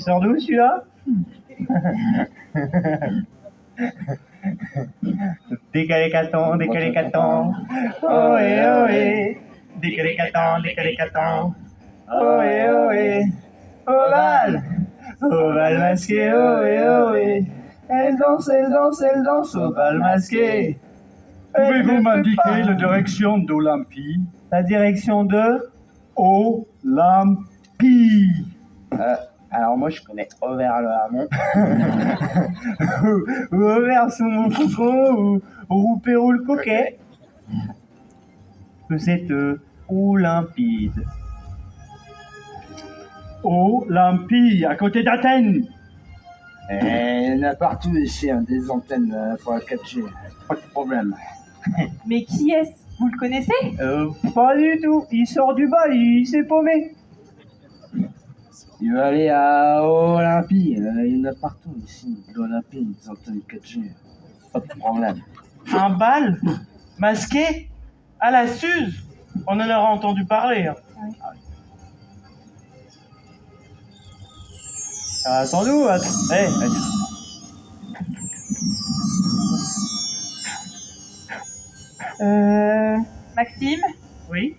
sort d'où celui-là? Décalé-caton, décalé-caton. Ohé, ohé. Décalé-caton, ohé, ohé. Au bal masqué, ohé, ohé. Elle danse, elle danse, elle danse au bal masqué. Pouvez-vous m'indiquer la direction d'Olympie? La direction de Olympie. Alors moi je connais Auvers-le-Hamon, ou Auvers sous mon faucon, ou Roupérou le coquet. C'est Olympide. Olympie, à côté d'Athènes. Il y en a partout ici, hein, des antennes pour la 4G. Pas de problème. Mais qui est-ce? Vous le connaissez? Pas du tout, il sort du bal, il s'est paumé. Il va aller à Olympie. Il y en a partout ici. L'Olympie, des antennes 4G. Pas de problème. Un bal masqué à la Suze. On en aura entendu parler. Hein. Attends-nous, hey. Maxime? Oui.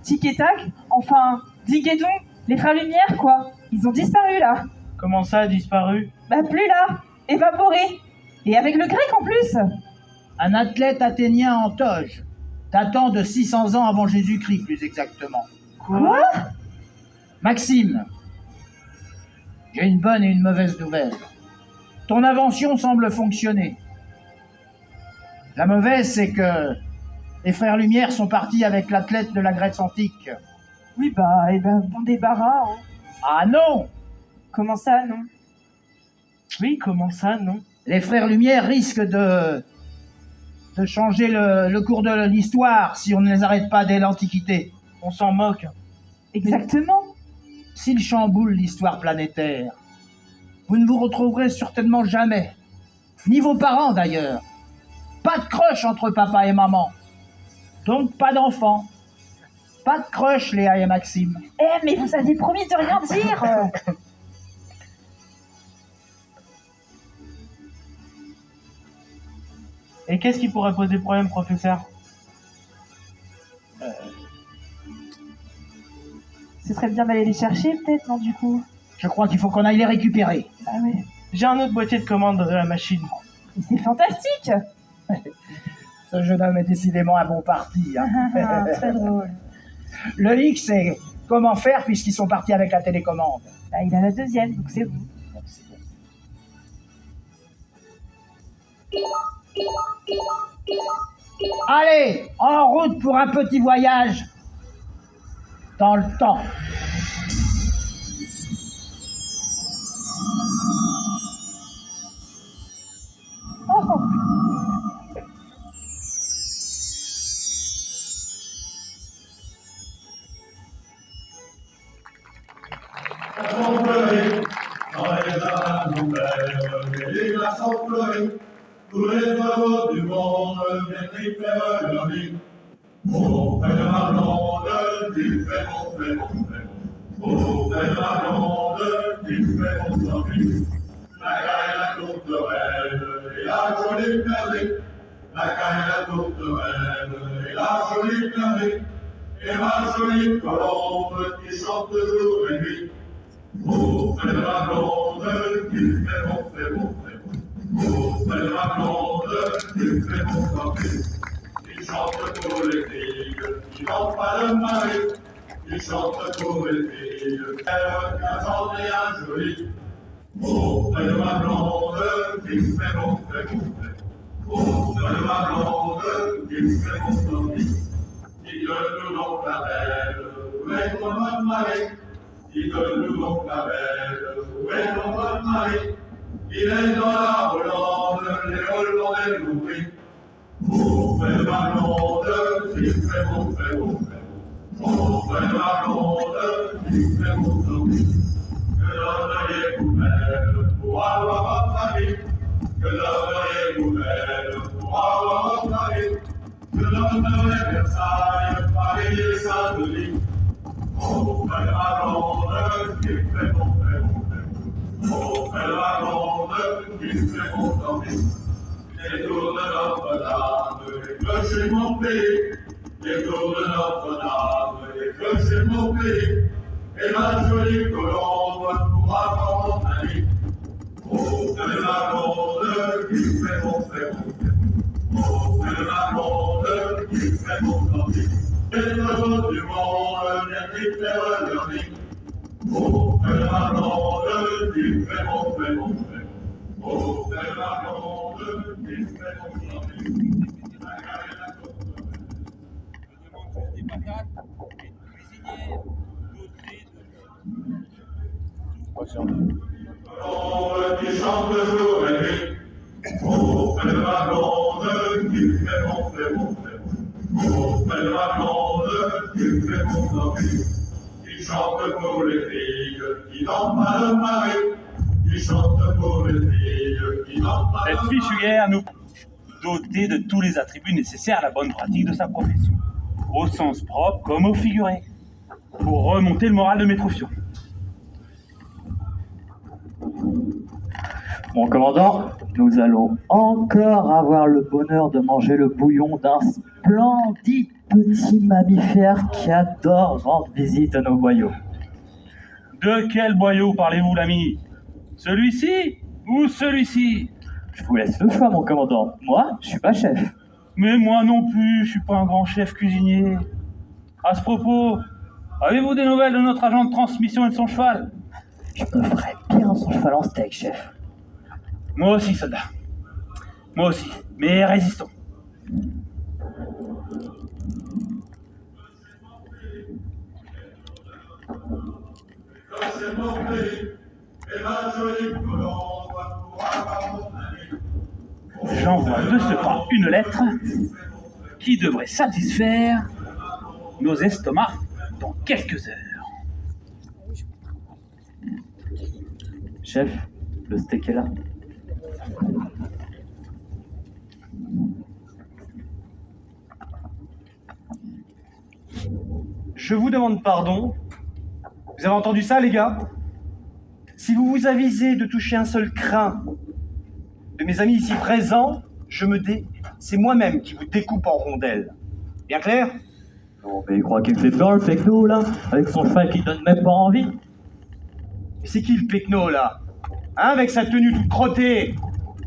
Tic et tac? Enfin, Dig et Dong? Les frères Lumière, quoi? Ils ont disparu, là. Comment ça a disparu? Bah, plus là. Évaporés. Et avec le grec, en plus. Un athlète athénien en toge, datant de 600 ans avant Jésus-Christ, plus exactement. Quoi? Maxime, j'ai une bonne et une mauvaise nouvelle. Ton invention semble fonctionner. La mauvaise, c'est que les frères Lumière sont partis avec l'athlète de la Grèce antique. Oui, bah, bon débarras. Hein. Ah non! Comment ça, non? Oui, comment ça, non? Les frères Lumière risquent de changer le cours de l'histoire si on ne les arrête pas dès l'Antiquité. On s'en moque. Exactement. S'ils chamboulent l'histoire planétaire, vous ne vous retrouverez certainement jamais. Ni vos parents, d'ailleurs. Pas de crush entre papa et maman. Donc pas d'enfants. Pas de crush, Léa et Maxime. Eh, mais vous aviez promis de rien dire. Et qu'est-ce qui pourrait poser problème, professeur? Ce serait bien d'aller les chercher, peut-être, non, du coup? Je crois qu'il faut qu'on aille les récupérer. Ah oui. J'ai un autre boîtier de commande de la machine. Mais c'est fantastique. Ce jeune homme est décidément un bon parti. Hein. Très drôle. Le hic, c'est comment faire puisqu'ils sont partis avec la télécommande. Bah, il a la deuxième, donc c'est vous. Allez, en route pour un petit voyage dans le temps. Oh. Tous les oiseaux du monde viennent y faire leur nid. Au fait de ma blonde, tu fais mon fait, mon fait. Au fait de ma blonde, tu fais mon sortie. La caille, la tourterelle et la jolie perlée. La caille, la tourterelle et la jolie perlée. Et ma jolie colombe qui chante jour et nuit. Au fait de ma blonde, tu fais mon fait, mon fait. Au fait de ma blonde, tu fais mon sortie. Il chante pour les filles qui n'ont pas de mari. Il chante pour les filles qu'un chante et un joli. Au fait de ma blonde, tu fais mon fait, mon fait. Au fait de ma blonde, tu fais mon sortie. Dites-nous donc la belle, où est ton mari? Dites-nous donc la belle, où est ton mari? Il est dans la Hollande, les Hollandais l'oublient. Au fait de ma blonde, tu fais mon fait, mon fait. Au fait de ma blonde, tu fais mon sortie. Que donneriez-vous belle pour avoir votre mari? Que donneriez-vous belle pour avoir votre mari? Que donnerait Versailles, Paris et Saint-Denis? Au fait de ma blonde, tu fais mon fait. qui fait mon dormir. Les tours de Notre-Dame, les clochers de mon pays. Les tours de Notre-Dame, les clochers de mon pays. Et ma jolie colombe pourra voir mon ami. Oh, fais ma blonde, qui fait mon frère, mon frère. Oh, fais ma blonde, qui fait mon dormir. Les oiseaux du monde viennent y faire leur nid. Oh, fais ma blonde, qui fait mon frère, mon frère. Oh, fais ma blonde, qui fait mon dormir. Qui chante jour et nuit. Oh, fais ma blonde, qui fait mon frère, mon frère. Oh, fais ma blonde, qui fait mon dormir. Qui chante pour les filles qui n'ont pas de mari. Qui chante pour les filles qui n'ont pas de Cette mari. fichurière nous dotée de tous les attributs nécessaires à la bonne pratique de sa profession, au sens propre comme au figuré, pour remonter le moral de mes troufions. Mon commandant, nous allons encore avoir le bonheur de manger le bouillon d'un splendide petit mammifère qui adore rendre visite à nos boyaux. De quel boyau parlez-vous, l'ami? Celui-ci ou celui-ci? Je vous laisse le choix, mon commandant. Moi, je suis pas chef. Mais moi non plus, je suis pas un grand chef cuisinier. À ce propos, avez-vous des nouvelles de notre agent de transmission et de son cheval? Je me ferais bien son cheval en steak, chef. Moi aussi, soldat. Moi aussi. Mais résistons. C'est mon pays, et ma jolie colombe pourra voir mon ami. J'envoie de ce pas une lettre qui devrait satisfaire nos estomacs dans quelques heures. Chef, le steak est là. Je vous demande pardon. Vous avez entendu ça, les gars? Si vous vous avisez de toucher un seul crin de mes amis ici présents, c'est moi-même qui vous découpe en rondelles. Bien clair? Non, mais il croit qu'il fait peur, le pecno, là, avec son cheval qui donne même pas envie. C'est qui le pecno, là? Hein, avec sa tenue toute crottée?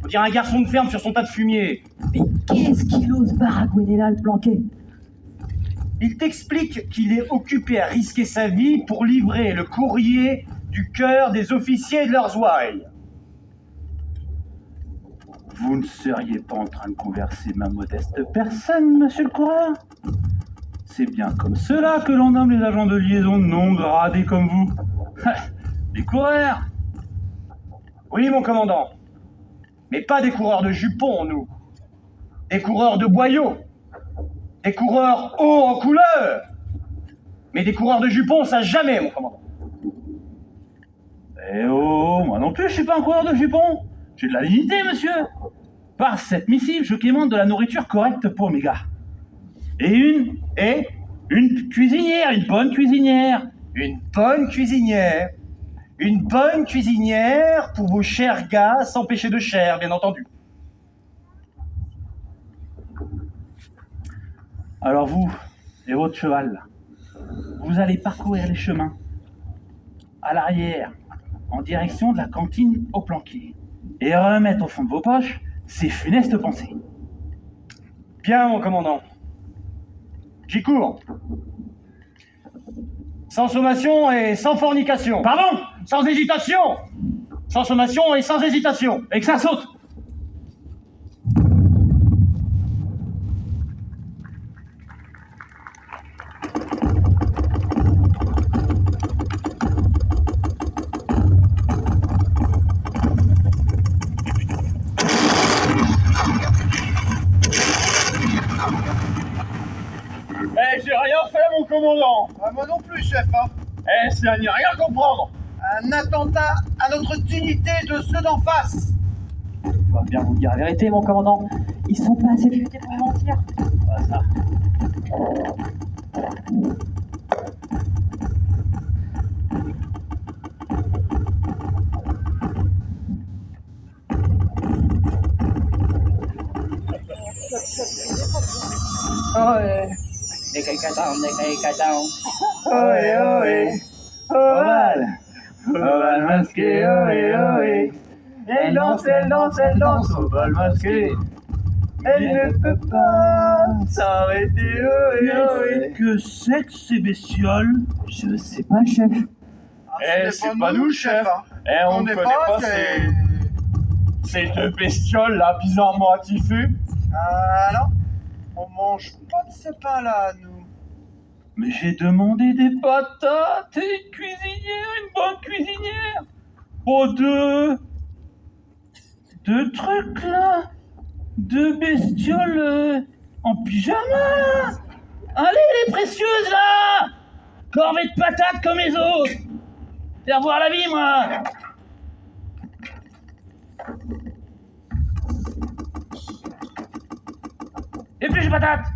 On dirait un garçon de ferme sur son tas de fumier. Mais qu'est-ce qu'il ose baragouiner là, le planqué? Il t'explique qu'il est occupé à risquer sa vie pour livrer le courrier du cœur des officiers et de leurs ouailles. Vous ne seriez pas en train de converser ma modeste personne, monsieur le coureur? C'est bien comme cela que l'on nomme les agents de liaison non gradés comme vous. Des coureurs. Oui, mon commandant. Mais pas des coureurs de jupons, nous. Des coureurs de boyaux. Des coureurs hauts en couleur. Mais des coureurs de jupons, ça jamais, mon commandant. Eh oh, moi non plus, je suis pas un coureur de jupons. J'ai de la dignité, monsieur. Par cette missive, je quémande de la nourriture correcte pour mes gars. Et une cuisinière, une bonne cuisinière. Une bonne cuisinière. Une bonne cuisinière pour vos chers gars sans péché de chair, bien entendu. Alors vous et votre cheval, vous allez parcourir les chemins à l'arrière, en direction de la cantine au planqué, et remettre au fond de vos poches ces funestes pensées. Bien, mon commandant. J'y cours. Sans sommation et sans fornication. Pardon? Sans hésitation. Sans sommation et sans hésitation. Et que ça saute! Eh, j'ai rien fait, mon commandant. Moi non plus, chef. Hein. Eh, c'est à n'y rien comprendre. Un attentat à notre dignité de ceux d'en face. Je dois bien vous dire la vérité, mon commandant. Ils sont pas assez futés pour mentir. Voilà ça. Ohé, ohé, ovale, ovale masqué, ohé, ohé. Elle danse, elle danse, elle danse au bal masqué. Elle ne peut pas s'arrêter, ohé, ohé. Que c'est que ces bestioles? Je sais pas, chef. Eh, c'est pas nous, chef. Eh, on ne connaît pas ces deux bestioles là, bizarrement attifées. Ah non, on mange pas de ces pains-là, nous. Mais j'ai demandé des patates et une cuisinière, une bonne cuisinière. Oh, deux trucs là. Deux bestioles en pyjama. Allez les précieuses là. Corvée de patates comme les autres. Faire voir la vie moi. Épluche patates.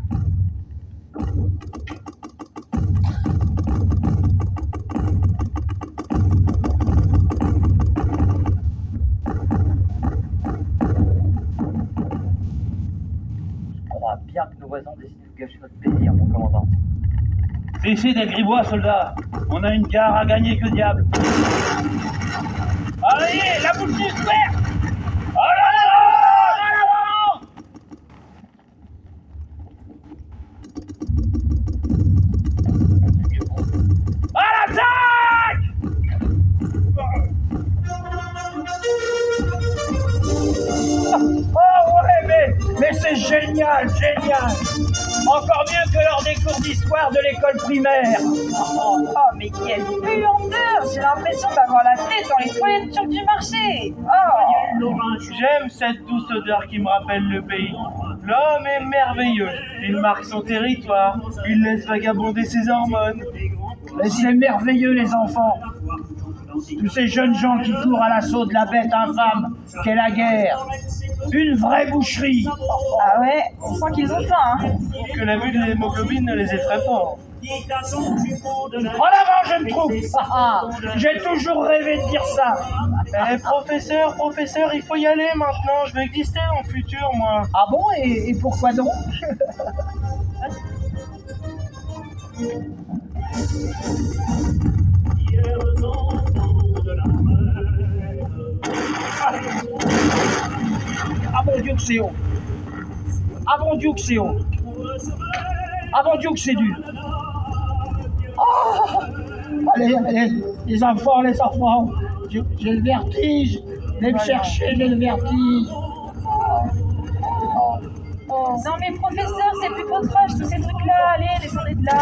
Je crois bien que nos voisins décident de gâcher notre plaisir, mon commandant. Cessez d'être grivois, soldats. On a une gare à gagner que diable. Allez, la bouche du square. En avant. À l'attaque. Oh ouais, mais c'est génial, génial. Encore mieux que lors des cours d'histoire de l'école primaire. Oh, mais quelle puanteur! J'ai l'impression d'avoir la tête dans les toilettes turques du marché. Oh! J'aime cette douce odeur qui me rappelle le pays. L'homme est merveilleux. Il marque son territoire. Il laisse vagabonder ses hormones. Mais c'est merveilleux, les enfants. Tous ces jeunes gens qui courent à l'assaut de la bête infâme qu'est la guerre. Une vraie boucherie. Ah ouais, on sent qu'ils ont faim, hein. Que la vue de l'hémoglobine ne les effraie pas. En avant, je me trouve. J'ai toujours rêvé de dire ça. Eh, professeur, il faut y aller maintenant. Je vais exister dans le futur, moi. Ah bon, et pourquoi donc? Ah bon Dieu que c'est haut. Ah bon Dieu que c'est haut. Ah bon Dieu que c'est dur. Oh, allez, les enfants, j'ai le vertige. Venez me chercher, j'ai le vertige. Non mais professeur, c'est plus votre âge, tous ces trucs-là. Allez, descendez de là.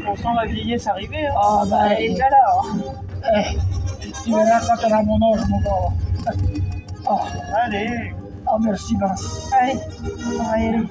On sent la vieillesse arriver. Hein. Ah bah, Elle est déjà là. Hein. tu verras quand elle a mon âge, mon gars. Oh, Allez. oh merci, Vince. Allez, on va y aller.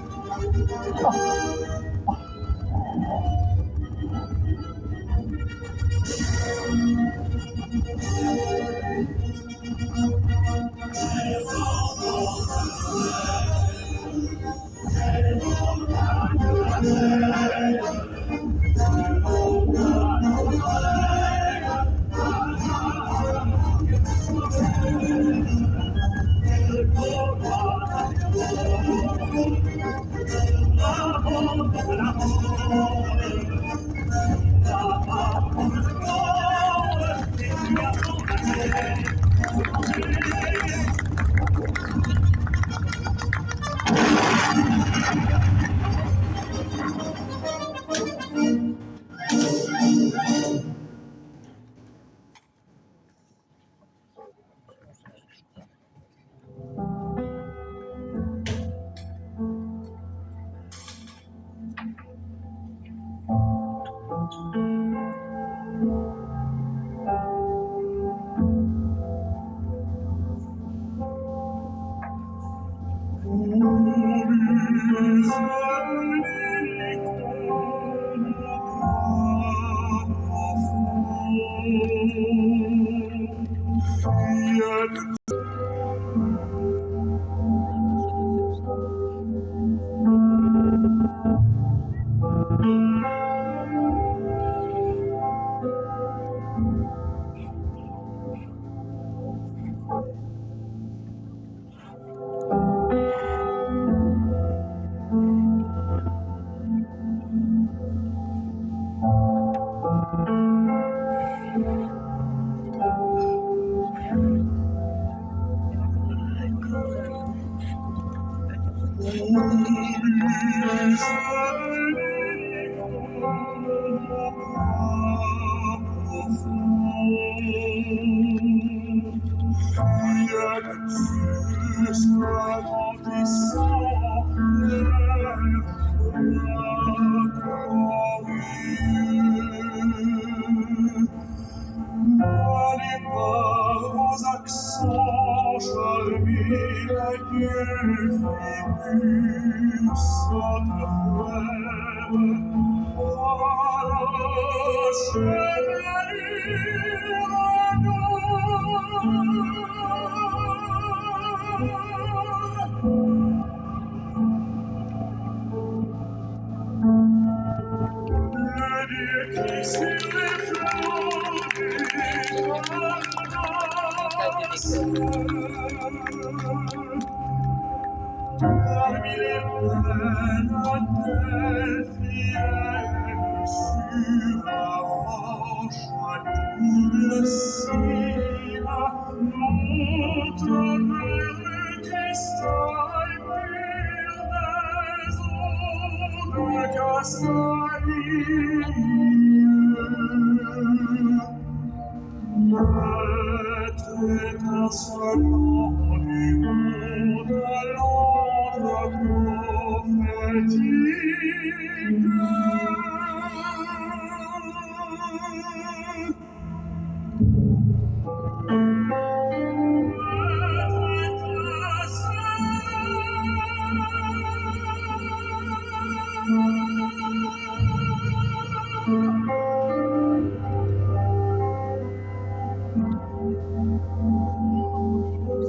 Vous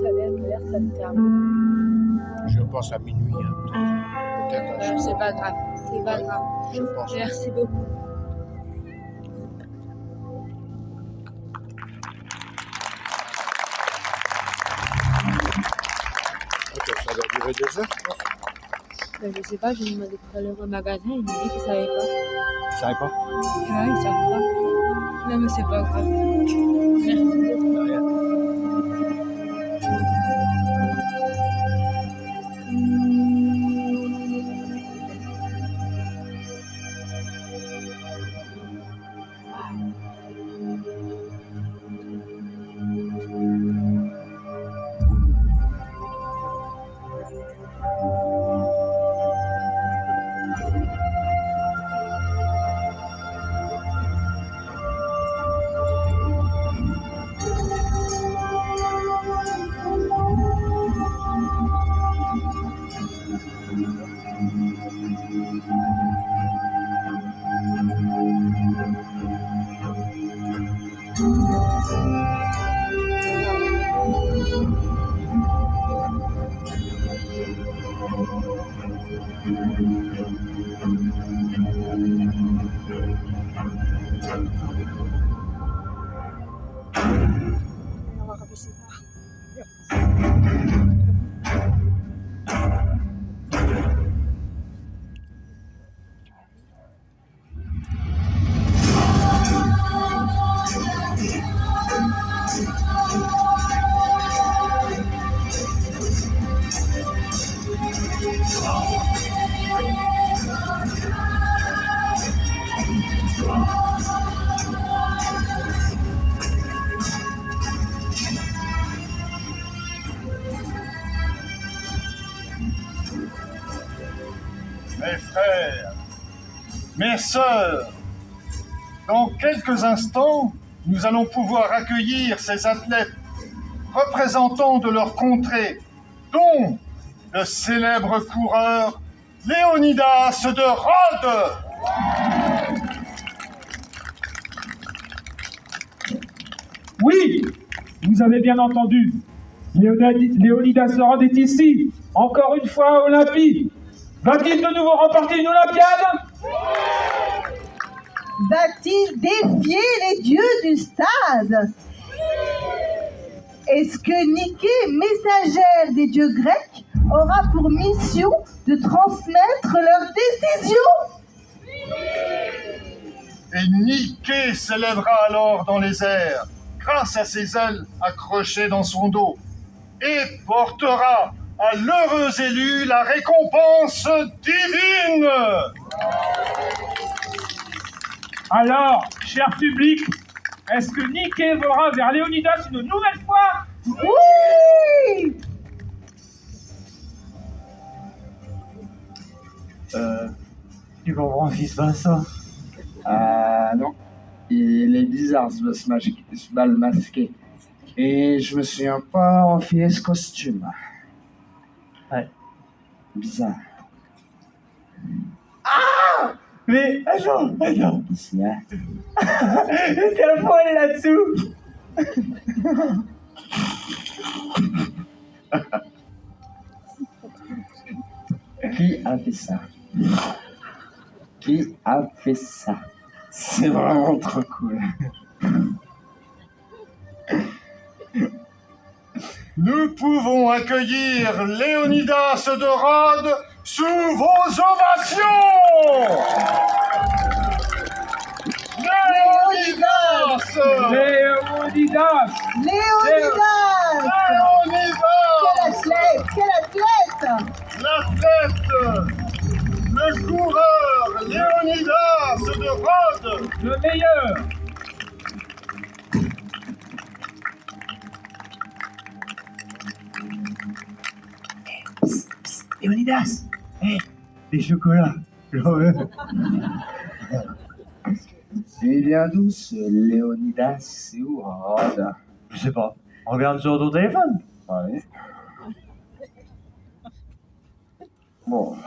savez à quelle heure ça se termine? Je pense à minuit, hein, peut-être. C'est pas grave, c'est pas grave. Je pense. Merci beaucoup. Ok, ça doit durer 2 heures, je pense. Ben, je sais pas, j'ai demandé tout à l'heure au magasin, il m'a dit qu'il savait pas. Tu savais pas? Ouais, il savait pas. Non, mais c'est pas grave. Merci beaucoup. De rien. Mes frères, mes sœurs, dans quelques instants, nous allons pouvoir accueillir ces athlètes représentants de leur contrée, dont le célèbre coureur Léonidas de Rhodes. Oui, vous avez bien entendu. Léonidas de Rhodes est ici, encore une fois à Olympie. Va-t-il de nouveau remporter une Olympiade? Va-t-il défier les dieux du stade? Est-ce que Niké, messagère des dieux grecs, aura pour mission de transmettre leurs décisions? Et Niké s'élèvera alors dans les airs, grâce à ses ailes accrochées dans son dos, et portera à l'heureux élu la récompense divine. Alors, cher public, est-ce que Niké volera vers Léonidas une nouvelle fois? Oui! Tu comprends ce qui se passe, ça? Ah non. Il est bizarre ce bal masqué. Et je me souviens pas enfiler ce costume. Ouais. Bizarre. Ah! Mais attends! Qu'est-ce qu'il y a? Le téléphone est là-dessous! Qui a fait ça? Qui a fait ça? C'est vraiment trop cool. Nous pouvons accueillir Léonidas de Rhodes sous vos ovations. Léonidas! Léonidas! Léonidas! Quel athlète! L'athlète, le coureur Léonidas de Rhodes! Le meilleur! Léonidas! Hé! Des chocolats! J'en veux! Il vient d'où ce Léonidas? C'est où Rhodes? Je sais pas. Regarde sur ton téléphone! Ouais. Bon.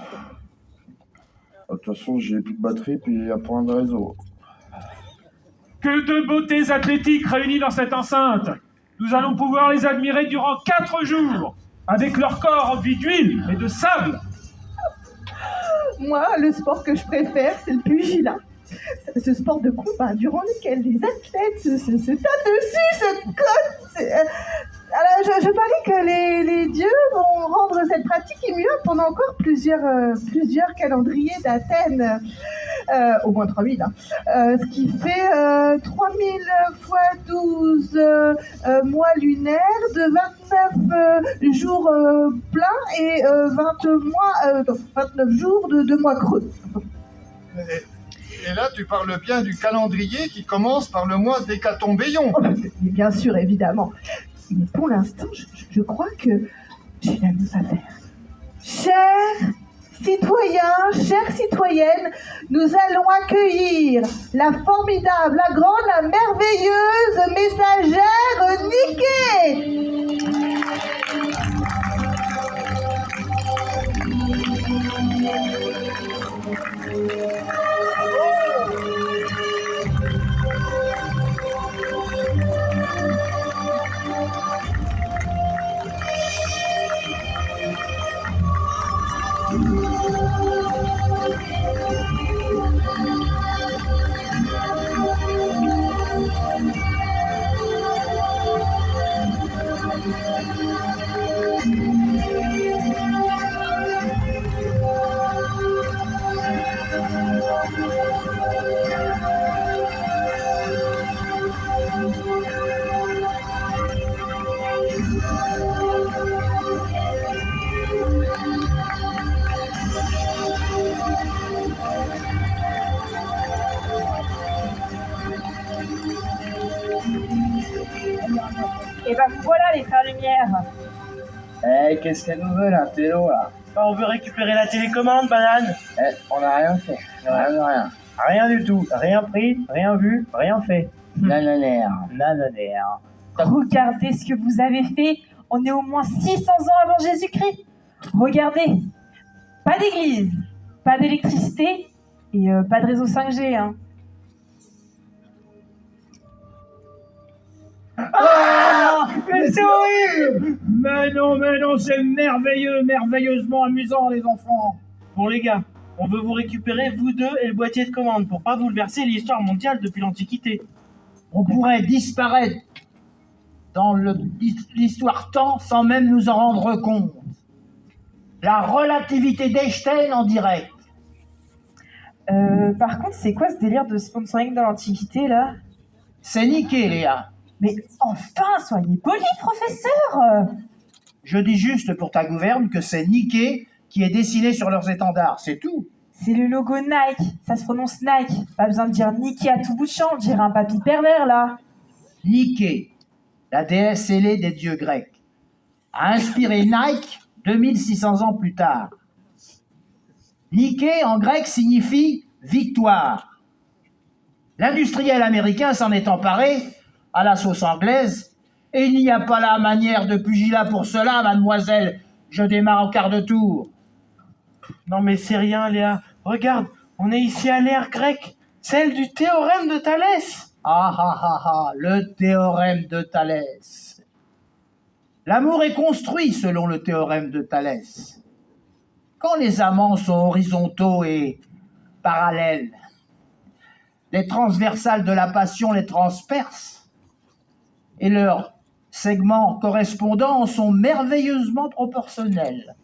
De toute façon, j'ai plus de batterie puis il y a point de réseau. Que de beautés athlétiques réunies dans cette enceinte! Nous allons pouvoir les admirer durant 4 jours, avec leur corps enduit d'huile et de sable. Moi, le sport que je préfère, c'est le pugilat. Ce sport de combat durant lequel les athlètes se tapent dessus, se cottent. Alors, je parie que les dieux vont rendre cette pratique immuable pendant encore plusieurs calendriers d'Athènes. Au moins 3000, hein. Ce qui fait 3000 fois 12 mois lunaires de 29 jours pleins et 29 jours de mois creux. Et là, tu parles bien du calendrier qui commence par le mois d'Hécatombéon. Oh, mais bien sûr, évidemment. Mais pour l'instant, je crois que j'ai une annonce à faire. Chers citoyens, chères citoyennes, nous allons accueillir la formidable, la grande, la merveilleuse messagère Niké. Et ben voilà les frères Lumière. Eh, qu'est-ce qu'elle nous veut, l'intello, là? On veut récupérer la télécommande, banane. Eh, on n'a rien fait. Rien de rien. Rien du tout. Rien pris, rien vu, rien fait. Nanonaire. Nanonaire. Regardez ce que vous avez fait. On est au moins 600 ans avant Jésus-Christ. Regardez. Pas d'église, pas d'électricité et pas de réseau 5G. Hein. Ah, mais c'est horrible! Mais non, c'est merveilleusement amusant, les enfants. Bon, les gars, on veut vous récupérer, vous deux, et le boîtier de commande, pour pas bouleverser l'histoire mondiale depuis l'Antiquité. On pourrait disparaître dans l'histoire-temps sans même nous en rendre compte. La relativité d'Einstein en direct. Par contre, c'est quoi ce délire de sponsoring dans l'Antiquité, là? C'est niqué, Léa. Mais enfin, soyez poli, professeur! Je dis juste pour ta gouverne que c'est Nike qui est dessiné sur leurs étendards, c'est tout. C'est le logo Nike, ça se prononce Nike. Pas besoin de dire Nike à tout bout de champ, on dirait un papy pervers là. Nike, la déesse ailée des dieux grecs, a inspiré Nike 2600 ans plus tard. Nike en grec signifie victoire. L'industriel américain s'en est emparé à la sauce anglaise, et il n'y a pas la manière de pugilat pour cela, mademoiselle. Je démarre en quart de tour. Non mais c'est rien, Léa. Regarde, on est ici à l'ère grecque, celle du théorème de Thalès. Ah ah ah ah, le théorème de Thalès. L'amour est construit selon le théorème de Thalès. Quand les amants sont horizontaux et parallèles, les transversales de la passion les transpercent et leurs segments correspondants sont merveilleusement proportionnels.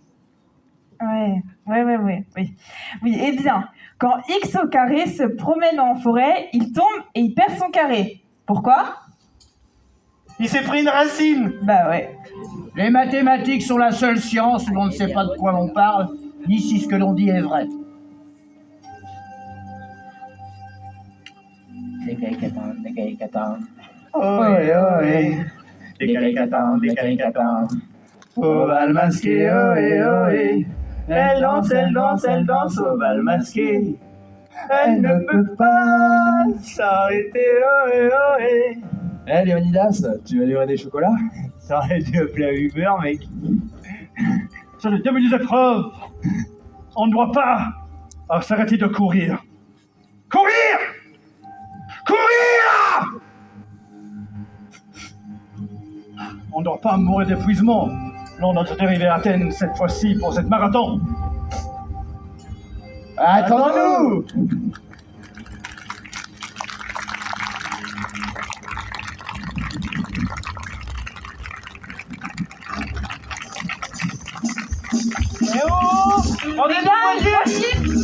Oui. Oui, eh bien, quand X au carré se promène en forêt, il tombe et il perd son carré. Pourquoi? Il s'est pris une racine. Bah ouais. Les mathématiques sont la seule science où l'on ne sait pas de quoi l'on parle, ni si ce que l'on dit est vrai. Au bal masqué, ohé, ohé. Elle danse au bal masqué. Elle ne peut pas s'arrêter, ohé, ohé. Eh Léonidas, tu vas livrer des chocolats? Ça aurait été un plat Uber, mec. C'est le début des épreuves. On ne doit pas s'arrêter de courir. Courir! Courir! On ne doit pas mourir d'épuisement lors de notre arrivée à Athènes cette fois-ci pour cette marathon. Attends-nous! Eh oh! On est dans le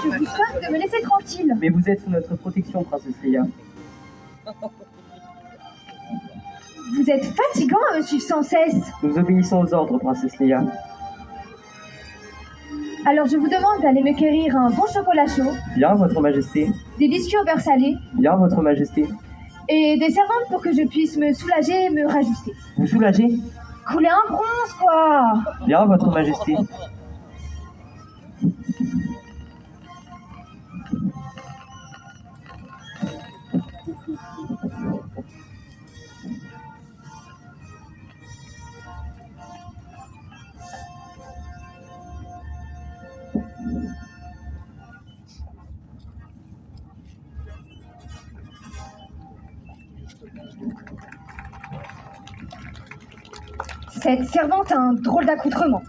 Je vous souhaite de me laisser tranquille. Mais vous êtes sous notre protection, princesse Leia. Vous êtes fatigant à me suivre sans cesse. Nous obéissons aux ordres, princesse Leia. Alors je vous demande d'aller me quérir un bon chocolat chaud, Bien, votre majesté. des biscuits au beurre salé Bien, votre majesté. et des servantes pour que je puisse me soulager et me rajuster. Vous soulagez? Couler un bronze, quoi. Bien, votre majesté. Cette servante a un drôle d'accoutrement.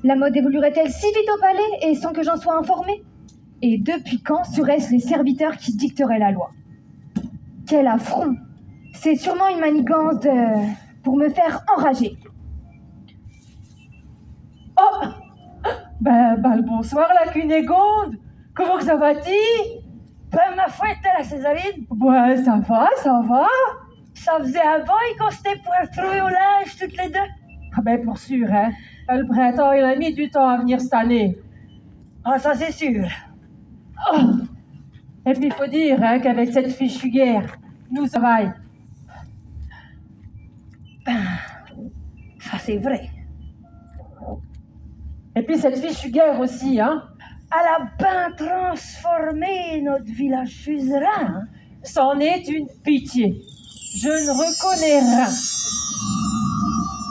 La mode évoluerait-elle si vite au palais et sans que j'en sois informée? Et depuis quand seraient-ce les serviteurs qui dicteraient la loi? Quel affront! C'est sûrement une manigance pour me faire enrager. Oh, le bonsoir la Cunégonde. Comment que ça va-t-il? Ben, ma foi, la Césarine. Ouais, ça va, ça va. Ça faisait un bail qu'on s'était pour retrouver au linge, toutes les deux. Ah ben, pour sûr, hein. Le printemps, il a mis du temps à venir cette année. Ah, ça, c'est sûr. Oh. Et puis, il faut dire hein, qu'avec cette fichue guerre, nous, ça va. Ben, ça, c'est vrai. Et puis, cette fichue guerre aussi, hein. Elle a bien transformé notre village suzerain. Hein? C'en est une pitié. Je ne reconnais rien.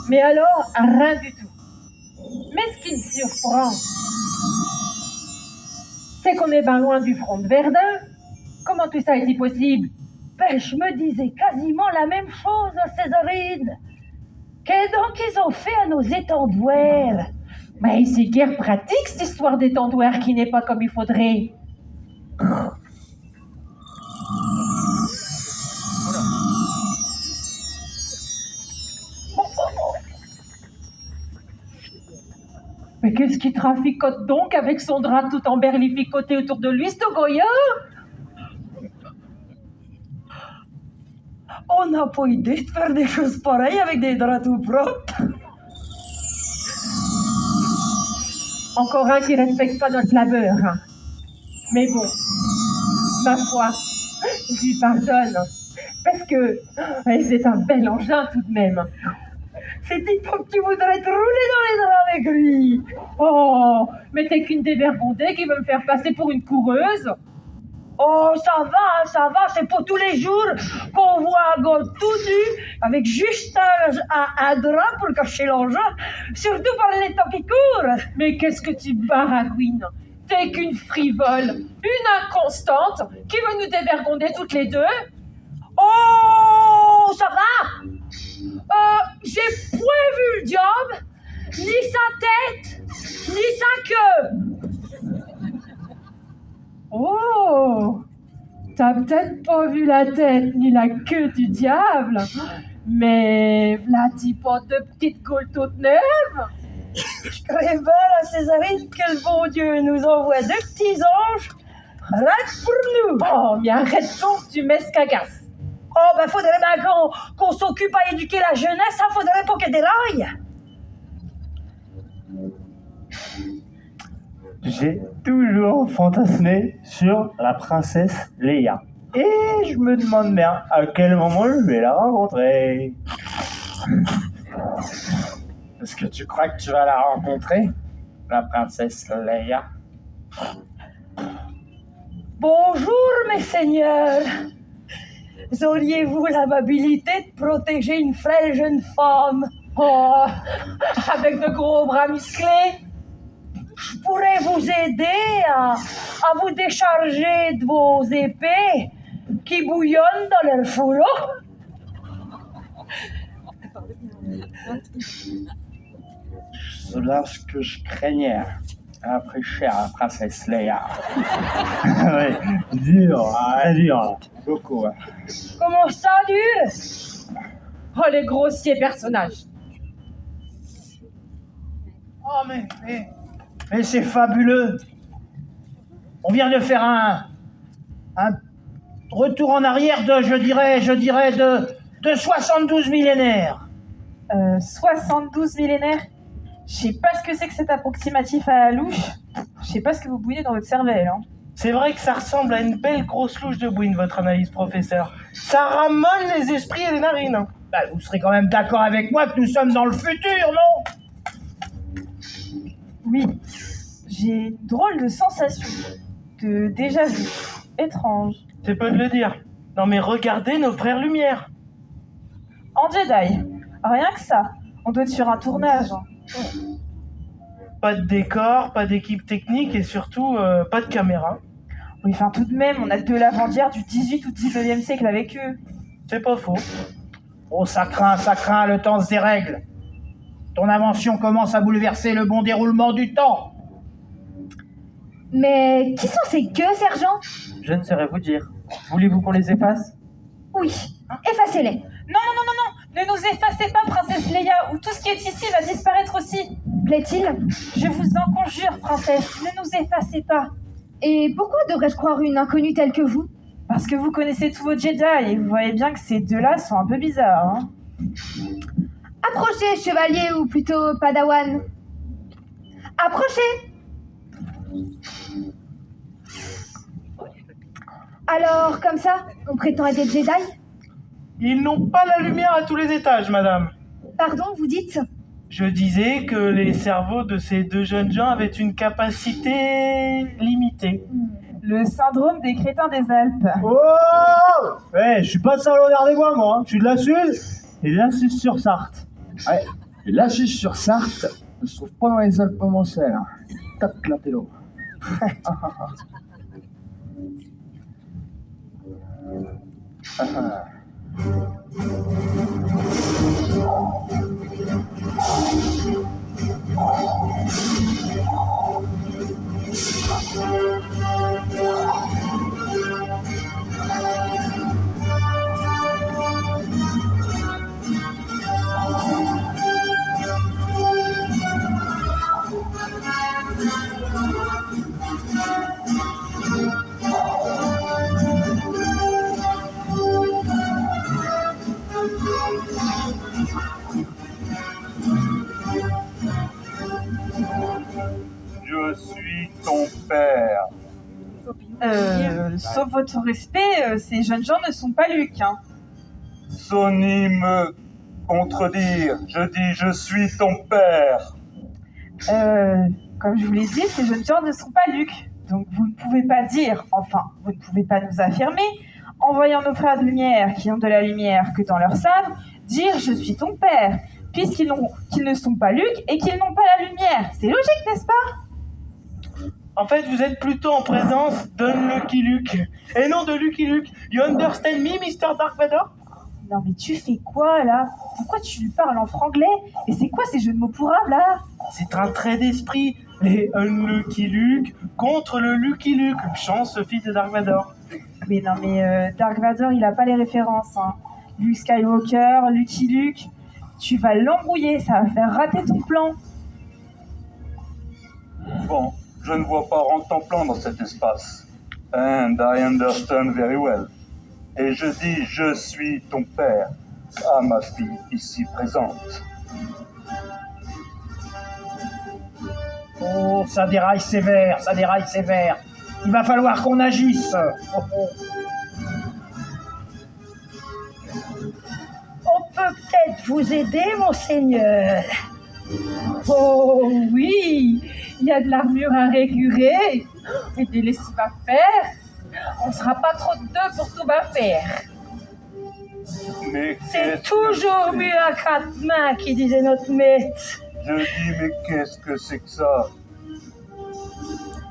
Mais alors, rien du tout. Mais ce qui me surprend, c'est qu'on est bien loin du front de Verdun. Comment tout ça est-il possible? Ben, je me disais quasiment la même chose, Césarine. Qu'est-ce donc qu'ils ont fait à nos étendoirs? Mais c'est guère pratique, cette histoire d'étendoir qui n'est pas comme il faudrait. Mais qu'est-ce qui traficote donc avec son drap tout emberlificoté autour de lui, ce Goya? On n'a pas idée de faire des choses pareilles avec des draps tout propres. Encore un qui respecte pas notre labeur. Hein. Mais bon, ma foi, je lui pardonne. Parce que c'est un bel engin tout de même. C'est-il pas que tu voudrais te rouler dans les draps avec lui? Oh, mais t'es qu'une dévergondée qui veut me faire passer pour une coureuse. Oh, ça va, c'est pas tous les jours qu'on voit un gars tout nu, avec juste un drap pour cacher l'engin, surtout par les temps qui courent. Mais qu'est-ce que tu baragouines? T'es qu'une frivole, une inconstante, qui veut nous dévergonder toutes les deux. Oh, ça va? J'ai point vu le diable, ni sa tête, ni sa queue. Oh, t'as peut-être pas vu la tête ni la queue du diable, mais v'là-t-il pas de petites gaules toutes neuves? Je croyais bien, la Césarine, que le bon Dieu nous envoie deux petits anges, rien que pour nous. Oh, mais arrête donc, tu m'escagasses. Oh, ben faudrait bien qu'on s'occupe à éduquer la jeunesse, ça faudrait pas qu'elle déraille. J'ai toujours fantasmé sur la princesse Leia. Et je me demande bien à quel moment je vais la rencontrer. Est-ce que tu crois que tu vas la rencontrer, la princesse Leia? Bonjour, mes seigneurs. Auriez-vous l'amabilité de protéger une frêle jeune femme? Oh, avec de gros bras musclés? Je pourrais vous aider à vous décharger de vos épées qui bouillonnent dans leur fourreau. C'est là ce que je craignais. Après cher, la princesse Leia. Oui, dur, dur, beaucoup. Comment ça, dur? Oh, les grossiers personnages. Oh, mais c'est fabuleux. On vient de faire un retour en arrière de, je dirais de 72 millénaires. 72 millénaires? Je sais pas ce que c'est que cet approximatif à la louche. Je sais pas ce que vous bouillez dans votre cervelle. Hein. C'est vrai que ça ressemble à une belle grosse louche de bouine, votre analyse, professeur. Ça ramollit les esprits et les narines. Hein. Bah, vous serez quand même d'accord avec moi que nous sommes dans le futur, non? Oui. J'ai une drôle de sensation. De déjà-vu. Étrange. C'est peu de le dire. Non mais regardez nos frères Lumière. En Jedi. Rien que ça. On doit être sur un tournage. Hein. Pas de décor, pas d'équipe technique et surtout pas de caméra. Oui, enfin tout de même, on a deux lavandières du 18 ou 19e siècle avec eux. C'est pas faux. Oh, ça craint, le temps se dérègle. Ton invention commence à bouleverser le bon déroulement du temps. Mais qui sont ces queues, sergent? Je ne saurais vous dire. Voulez-vous qu'on les efface? Oui, effacez-les. Non, ne nous effacez pas, princesse Leia, ou tout ce qui est ici va disparaître aussi. Plaît-il? Je vous en conjure, princesse, ne nous effacez pas. Et pourquoi devrais-je croire une inconnue telle que vous? Parce que vous connaissez tous vos Jedi et vous voyez bien que ces deux-là sont un peu bizarres. Hein. Approchez, chevalier, ou plutôt padawan. Approchez! Alors, comme ça, on prétend être des Jedi? Ils n'ont pas la lumière à tous les étages, madame. Pardon, vous dites? Je disais que les cerveaux de ces deux jeunes gens avaient une capacité limitée. Le syndrome des crétins des Alpes. Oh! Ouais, je suis pas de Saint-Laurent-des-Bois, moi. Hein. Je suis de la Sude et de la Suze-sur-Sarthe. Ouais, et la Suze-sur-Sarthe ne se trouve pas dans les Alpes-Moselle. Hein. Tape la télo. Je suis ton père. Sauf votre respect, ces jeunes gens ne sont pas Luke. Hein. Sonny me contredire. Je dis je suis ton père. Comme je vous l'ai dit, ces jeunes gens ne sont pas Luke. Donc vous ne pouvez pas dire, enfin, vous ne pouvez pas nous affirmer, en voyant nos frères de lumière qui ont de la lumière que dans leur sabre, dire je suis ton père, puisqu'ils ne sont pas Luke et qu'ils n'ont pas la lumière. C'est logique, n'est-ce pas? En fait, vous êtes plutôt en présence d'un Lucky Luke, et non de Lucky Luke. You understand me, Mr. Dark Vador? Non mais tu fais quoi, là? Pourquoi tu lui parles en franglais? Et c'est quoi ces jeux de mots pourrables, là? C'est un trait d'esprit. Les Unlucky Luke contre le Lucky Luke, chance fils de Dark Vador. Mais non mais Dark Vador, il a pas les références. Hein. Luke Skywalker, Lucky Luke, tu vas l'embrouiller, ça va faire rater ton plan. Bon, je ne vois pas rendre ton plan dans cet espace. And I understand very well. Et je dis je suis ton père à ma fille ici présente. Oh, ça déraille sévère, ça déraille sévère. Il va falloir qu'on agisse. Oh, oh. On peut peut-être vous aider, monseigneur. Oh oui, il y a de l'armure à récurer et des lessives à faire. On sera pas trop de deux pour tout va faire. Mais c'est toujours mieux à quatre mains, qui disait notre maître. Je dis, mais qu'est-ce que c'est que ça?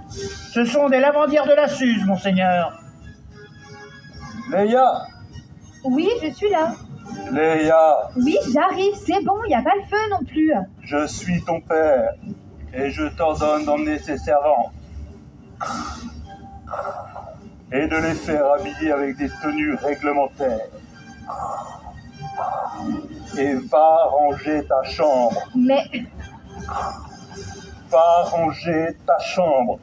Ce sont des lavandières de la Suze, monseigneur. Leia! Oui, je suis là. Leia! Oui, j'arrive, c'est bon, il n'y a pas le feu non plus. Je suis ton père, et je t'ordonne d'emmener ces servantes. Et de les faire habiller avec des tenues réglementaires. Et va ranger ta chambre. Mais... Va ranger ta chambre.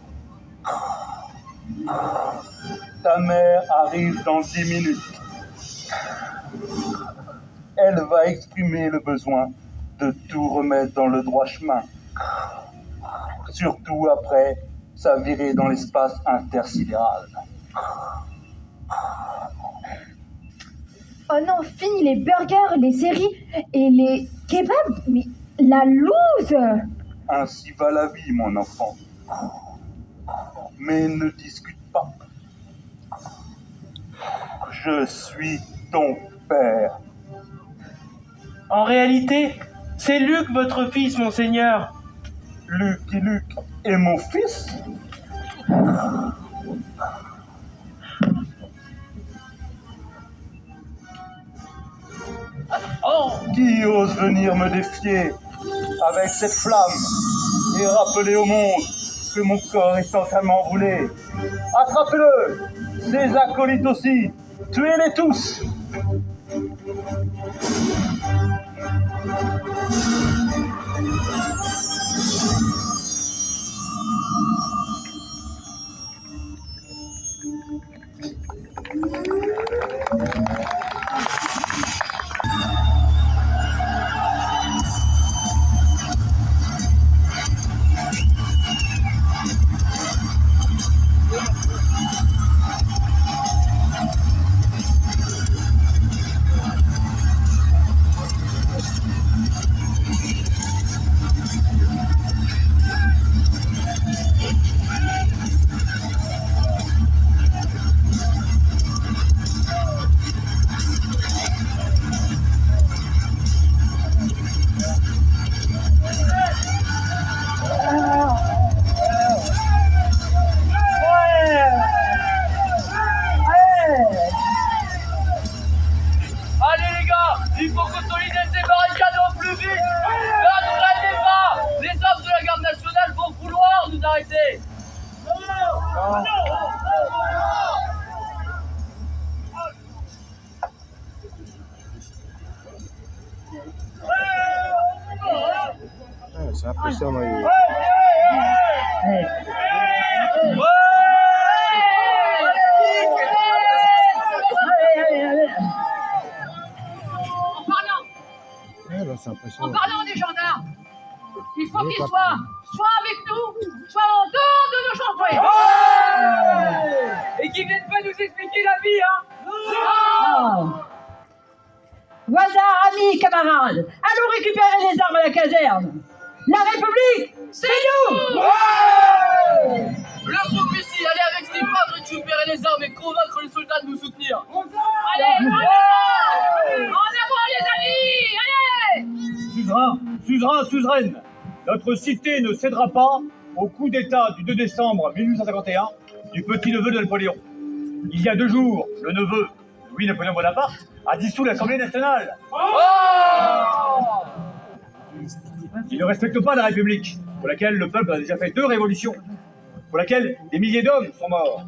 Ta mère arrive dans 10 minutes. Elle va exprimer le besoin de tout remettre dans le droit chemin. Surtout après sa virée dans l'espace intersidéral. Oh non, fini les burgers, les séries et les kebabs, mais la loose! Ainsi va la vie, mon enfant. Mais ne discute pas. Je suis ton père. En réalité, c'est Luke, votre fils, monseigneur. Luke est mon fils? Oh! Qui ose venir me défier avec cette flamme et rappeler au monde que mon corps est totalement brûlé? Attrapez-le! Ses acolytes aussi! Tuez-les tous! vous arrêter. C'est impressionnant. C'est impressionnant. En parlant des gendarmes, il faut qu'ils soient soit avec nous, soit en dehors de nos chantiers. Et qu'ils viennent pas nous expliquer la vie, hein. Voisins, amis, camarades, allons récupérer les armes à la caserne. La République, c'est nous. Le groupe ici, allez avec Stéphane récupérer les armes et convaincre les soldats de nous soutenir. Allez, en avant les amis, allez. Suzeraine, notre cité ne cédera pas au coup d'État du 2 décembre 1851 du petit-neveu de Napoléon. Il y a 2 jours, le neveu, Louis-Napoléon Bonaparte, a dissous l'Assemblée nationale. Il ne respecte pas la République, pour laquelle le peuple a déjà fait 2 révolutions, pour laquelle des milliers d'hommes sont morts.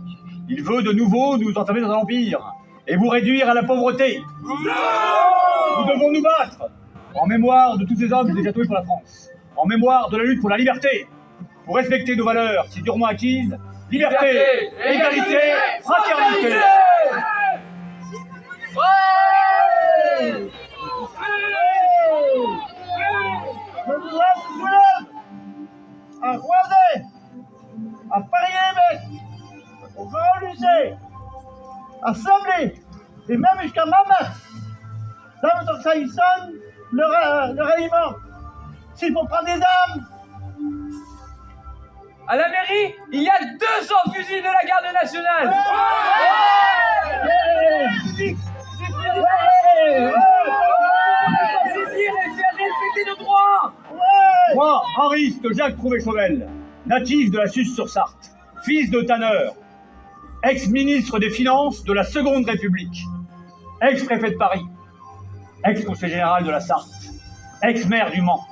Il veut de nouveau nous enfermer dans un empire et vous réduire à la pauvreté. Nous devons nous battre en mémoire de tous ces hommes déjà tués pour la France, en mémoire de la lutte pour la liberté, pour respecter nos valeurs si durement acquises, liberté, égalité, fraternité. À Roisey, à Paris-l'Évêque, au Grand-Lucé, à Sablé, et même jusqu'à Mamas. Là, quand ça y sonne, le ralliement. S'il faut prendre des armes. À la mairie, il y a 200 fusils de la garde nationale. Saisir et faire respecter nos droits. Moi, Henriste Jacques Prouvé-Chauvel, natif de la Suze-sur-Sarthe, fils de tanneur, ex-ministre des Finances de la Seconde République, ex-préfet de Paris, ex-conseiller général de la Sarthe, ex-maire du Mans,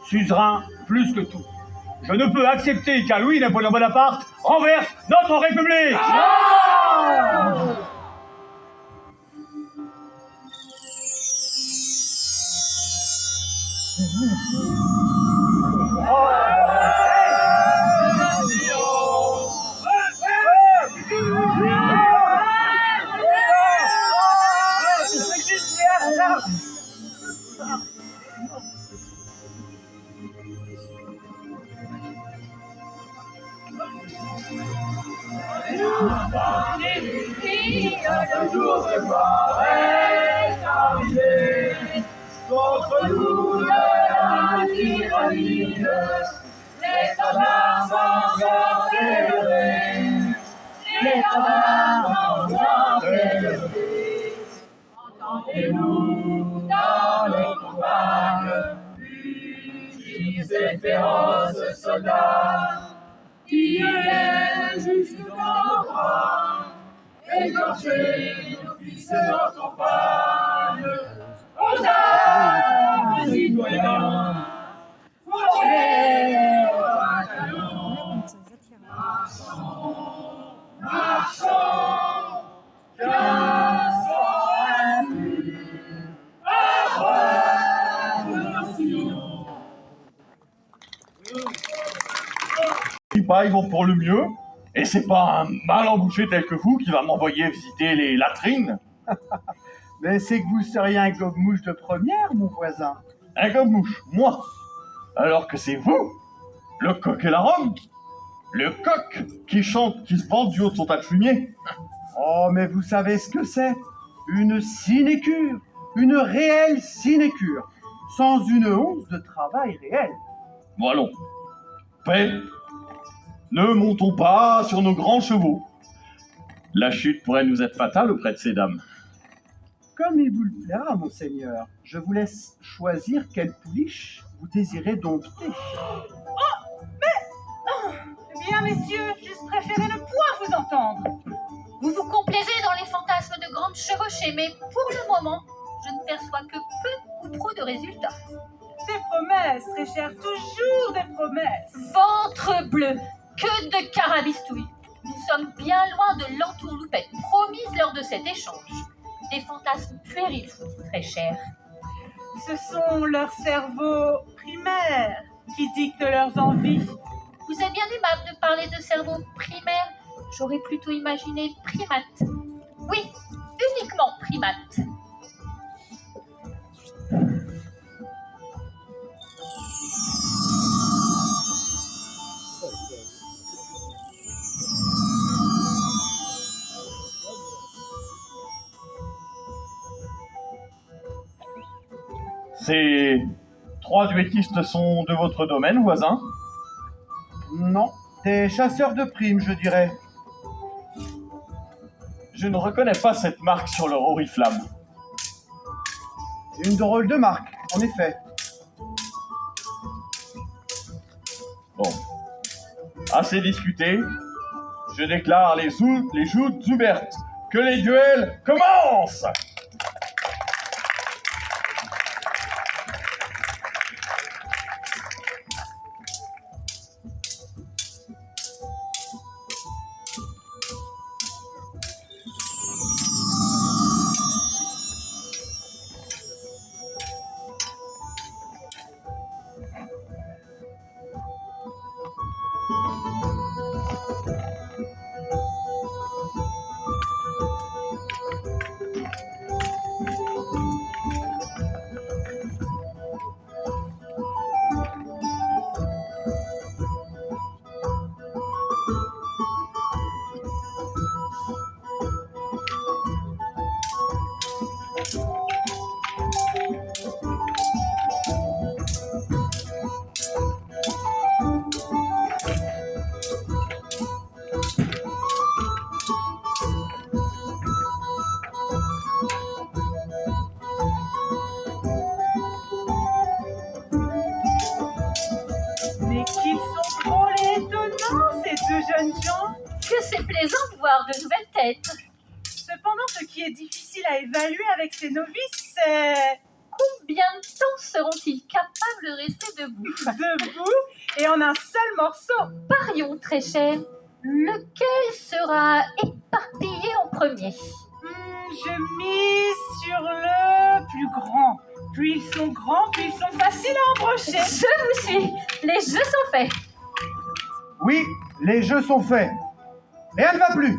suzerain plus que tout. Je ne peux accepter qu'un Louis-Napoléon Bonaparte renverse notre République. Le jour de gloire est arrivé, contre nous la tyrannie, l'étendard encore élevé, l'étendard encore élevé. Entendez-nous dans les campagnes, fugitifs et féroces soldats, qui viennent jusqu'au bras, égorger nos fils en campagne. Aux armes, citoyens, forgés au bataillon, marchons, car sans impur, à nos sillons. Ils vont pour le mieux, et c'est pas un mal embouché tel que vous qui va m'envoyer visiter les latrines. Mais c'est que vous seriez un gobe-mouche de première, mon voisin. Un gobe-mouche, moi. Alors que c'est vous, le coq et la robe. Le coq qui chante, qui se vend du haut de son tas de fumier. Oh, mais vous savez ce que c'est? Une sinécure. Une réelle sinécure. Sans une once de travail réel. Bon, allons. Paix. Ne montons pas sur nos grands chevaux. La chute pourrait nous être fatale auprès de ces dames. Comme il vous le plaira, monseigneur, je vous laisse choisir quelle pouliche vous désirez dompter. Oh, mais... Eh bien, messieurs, j'eusse préféré ne point vous entendre. Vous vous complaisez dans les fantasmes de grandes chevauchées, mais pour le moment, je ne perçois que peu ou trop de résultats. Des promesses, très cher, toujours des promesses. Ventre bleu, que de carabistouilles. Nous sommes bien loin de l'entourloupette promise lors de cet échange. Des fantasmes puérils, je vous dis, très cher. Ce sont leurs cerveaux primaires qui dictent leurs envies. Vous êtes bien aimable de parler de cerveau primaire. J'aurais plutôt imaginé primate. Oui, uniquement primate. Ces 3 duettistes sont de votre domaine, voisin? Non, des chasseurs de primes, je dirais. Je ne reconnais pas cette marque sur leur oriflamme. Une drôle de marque, en effet. Bon. Assez discuté. Je déclare les joutes ouvertes. Que les duels commencent! jeunes gens. Que c'est plaisant de voir de nouvelles têtes. Cependant, ce qui est difficile à évaluer avec ces novices, c'est... Combien de temps seront-ils capables de rester debout? Debout et en un seul morceau. Parions, très cher. Lequel sera éparpillé en premier? Je mise sur le plus grand. Plus ils sont grands, plus ils sont faciles à embrocher. Je vous suis. Les jeux sont faits. Oui, les jeux sont faits. Rien ne va plus.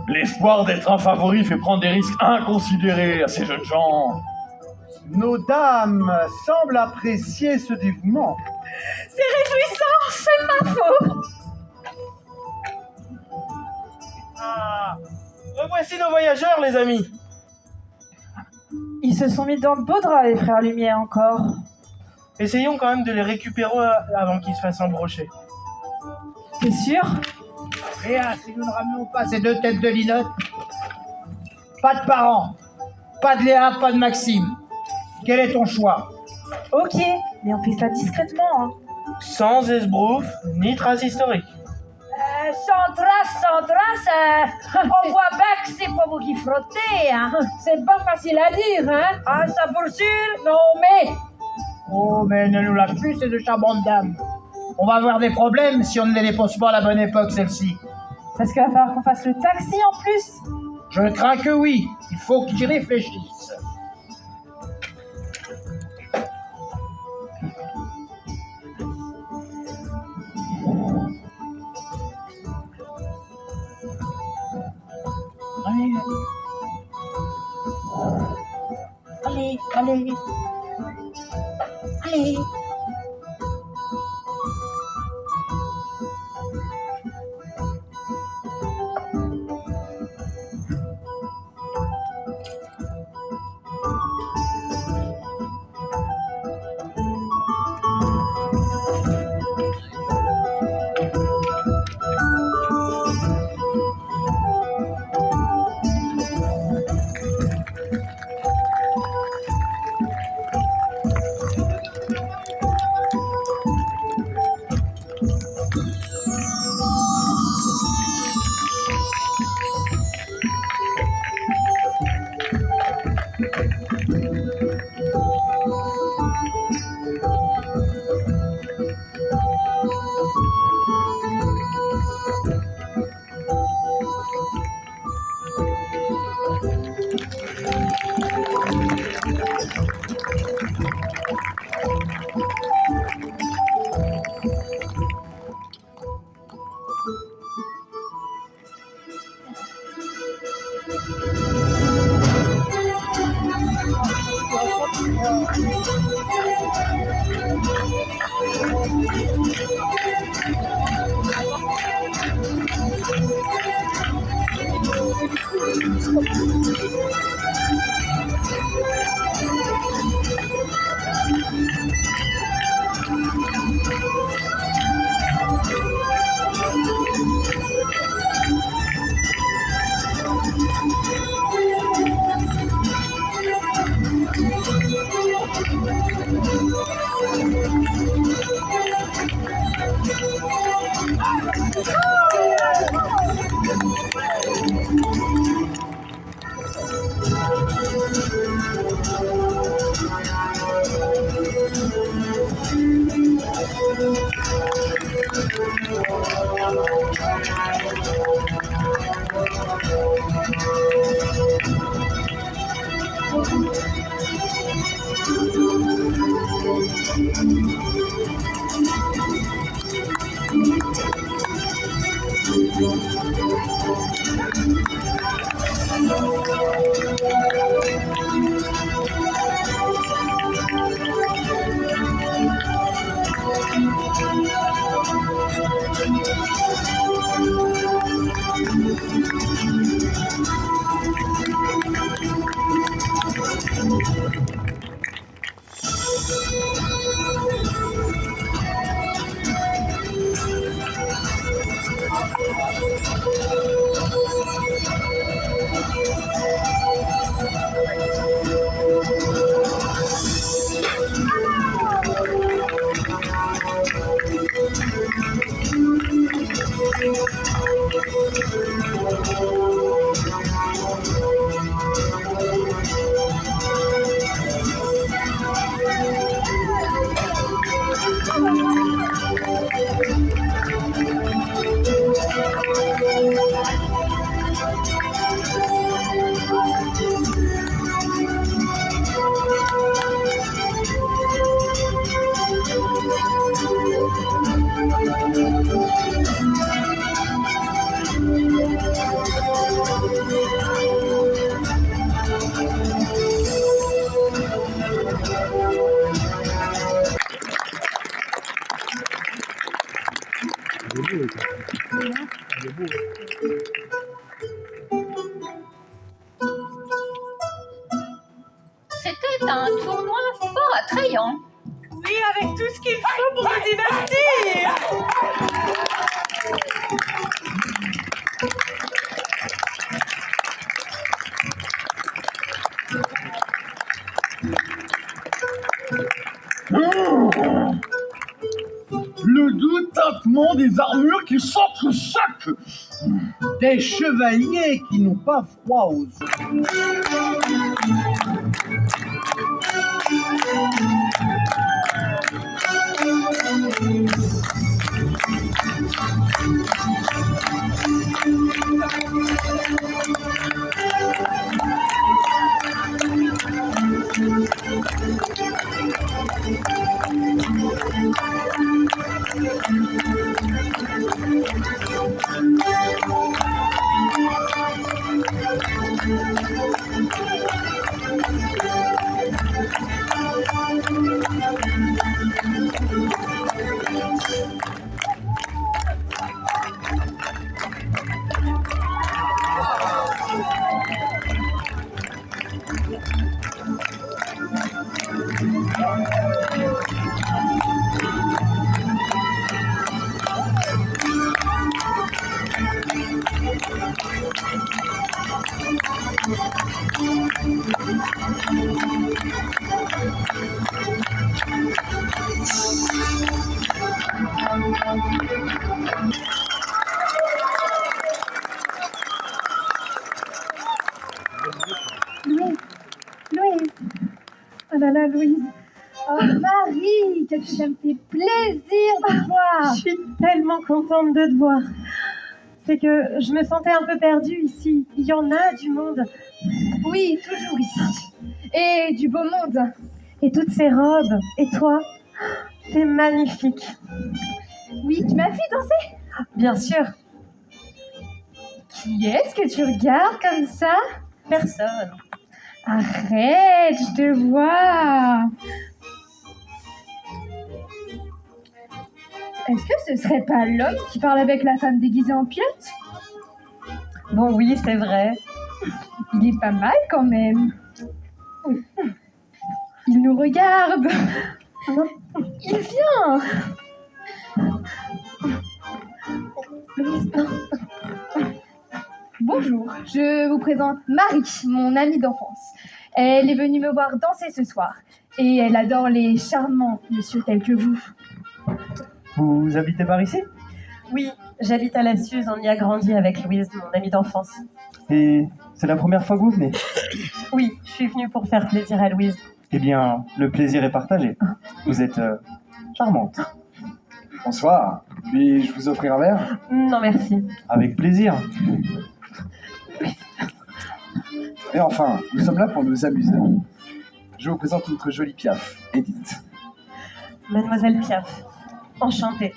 L'espoir d'être un favori fait prendre des risques inconsidérés à ces jeunes gens. Nos dames semblent apprécier ce dévouement. C'est réjouissant, c'est ma faute. Ah, revoici nos voyageurs, les amis. Ils se sont mis dans le beau drap, les frères Lumière, encore. Essayons quand même de les récupérer avant qu'ils se fassent embrocher. T'es sûr? Léa, si nous ne ramenons pas ces deux têtes de linotte, pas de parents, pas de Léa, pas de Maxime. Quel est ton choix? Ok, mais on fait ça discrètement, hein. Sans esbrouf, ni trace historique. Sans trace, on voit bien que c'est pas vous qui frottez, hein. C'est pas facile à dire, hein. Ah, ça pour sûr? Non, mais... Oh, mais ne nous lâche plus, ces deux charmantes dames. On va avoir des problèmes si on ne les dépose pas à la bonne époque, celle-ci. Parce qu'il va falloir qu'on fasse le taxi en plus. Je crains que oui. Il faut que j'y réfléchisse. Allez, allez. Allez. C'était un tournoi fort attrayant. Oui, avec tout ce qu'il faut pour nous divertir. Le doux tintement des armures qui s'entrechoquent. Des chevaliers qui n'ont pas froid aux yeux. Louise. Oh là là, Louise. Oh Marie, qu'est-ce que ça me fait plaisir de te voir. Je suis tellement contente de te voir. C'est que je me sentais un peu perdue ici. Il y en a du monde. Oui, toujours ici. Et du beau monde. Et toutes ces robes. Et toi? T'es magnifique. Oui, tu m'as vu danser? Bien sûr. Qui est-ce que tu regardes comme ça? Personne. Arrête, je te vois. Est-ce que ce serait pas l'homme qui parle avec la femme déguisée en pieute? Bon, oui, c'est vrai. Il est pas mal quand même. Il nous regarde. Il vient. Bonjour, je vous présente Marie, mon amie d'enfance. Elle est venue me voir danser ce soir et elle adore les charmants monsieur tels que vous. Vous habitez par ici? Oui, j'habite à La Suze, on y a grandi avec Louise, mon amie d'enfance. Et c'est la première fois que vous venez? Oui, je suis venue pour faire plaisir à Louise. Eh bien, le plaisir est partagé. Vous êtes charmante. Bonsoir. Puis-je vous offrir un verre? Non, merci. Avec plaisir. Et enfin, nous sommes là pour nous amuser. Je vous présente notre jolie Piaf, Edith. Mademoiselle Piaf, enchantée.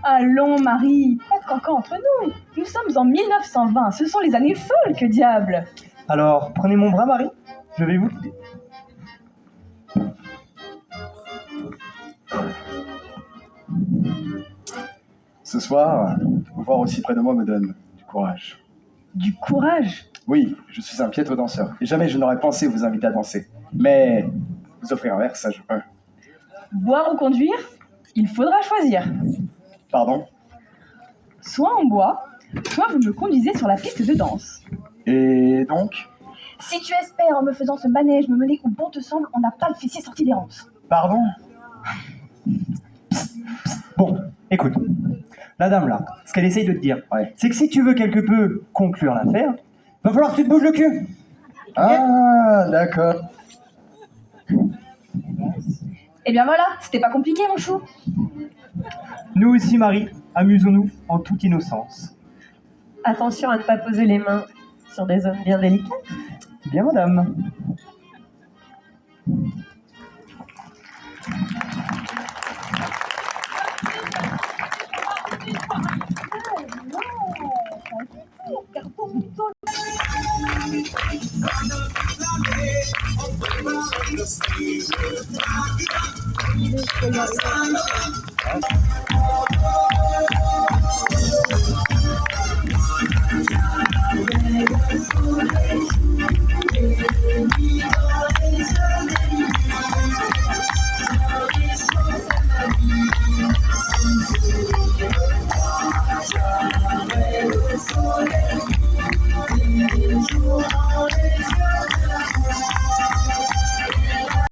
Allons, Marie, pas de cancan entre nous. Nous sommes en 1920, ce sont les années folles, que diable. Alors, prenez mon bras, Marie. Je vais vous guider. Ce soir, vous voir aussi près de moi me donne du courage. Du courage? Oui, je suis un piètre danseur, et jamais je n'aurais pensé vous inviter à danser. Mais vous offrir un verre, ça je peux. Boire ou conduire? Il faudra choisir. Pardon? Soit on boit, soit vous me conduisez sur la piste de danse. Et donc? Si tu espères, en me faisant ce manège, me mener où bon te semble, on n'a pas le fessier sorti des rances. Pardon? Bon, écoute. La dame là, ce qu'elle essaye de te dire, c'est que si tu veux quelque peu conclure l'affaire, va falloir que tu te bouges le cul. Ah, d'accord. Eh bien voilà, c'était pas compliqué, mon chou. Nous aussi, Marie, amusons-nous en toute innocence. Attention à ne pas poser les mains sur des zones bien délicates. Bien, madame. Thank you.